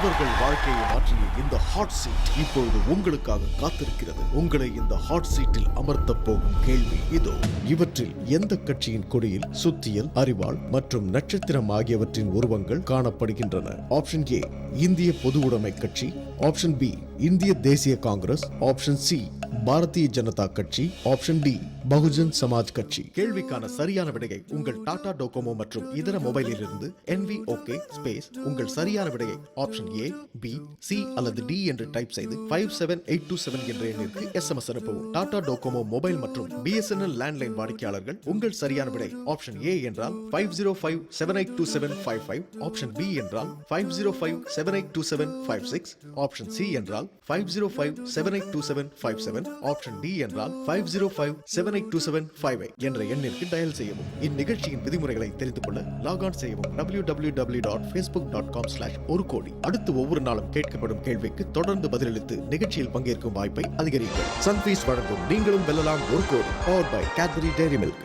அவர்கள் வாழ்க்கையை மாற்றிய இந்த ஹாட் சீட் இப்பொழுது உங்களுக்காக காத்திருக்கிறது. உங்களை இந்த ஹாட் சீட்டில் அமர்த்த போகும் கேள்வி இதோ. இவற்றில் எந்த கட்சியின் கொடியில் சுத்தியல், அரிவாள் மற்றும் நட்சத்திரம் ஆகியவற்றின் உருவங்கள் காணப்படுகின்றன? ஆப்ஷன் ஏ இந்திய பொதுவுடைமை கட்சி, ஆப்ஷன் பி இந்திய தேசிய காங்கிரஸ், ஆப்ஷன் சி பாரதிய ஜனதா கட்சி, ஆப்ஷன் டி பகுஜன் சமாஜ் கட்சி. கேள்விக்கான சரியான விடையை உங்கள் டாடா டோகோமோ மற்றும் இதர மொபைலில் இருந்து NVOK ஸ்பேஸ் உங்கள் சரியான விடையை ஆப்ஷன் ஏ, பி, சி அல்லது டி என்று டைப் செய்து 57827 என்ற எண்ணிற்கு SMS அனுப்பவும். டாடா டோகோமோ மொபைல் மற்றும் BSNL லேண்ட்லைன் வாடிக்கையாளர்கள் உங்கள் சரியான விடை ஆப்ஷன் ஏ என்றால் 505782755, ஆப்ஷன் பி என்றால் 505782756, ஆப்ஷன் சி என்றால் 505782757, ஆப்ஷன் டி என்றால் 505782758 என்ற எண்ணிற்கு டயல் செய்யவும். இந்நிகழ்ச்சியின் விதிமுறைகளை தெரிந்து கொள்ள லாக் செய்யவும் www.facebook.com/ஒருகோடி. அடுத்து ஒவ்வொரு நாளும் கேட்கப்படும் கேள்விக்கு தொடர்ந்து பதிலளித்து நிகழ்ச்சியில் பங்கேற்கும் வாய்ப்பை அதிகரிக்கும். சன்ஃபீஸ்ட் வழங்கும் நீங்களும் வெல்லலாம் ஒரு கோடி, powered by Cadbury Dairy milk.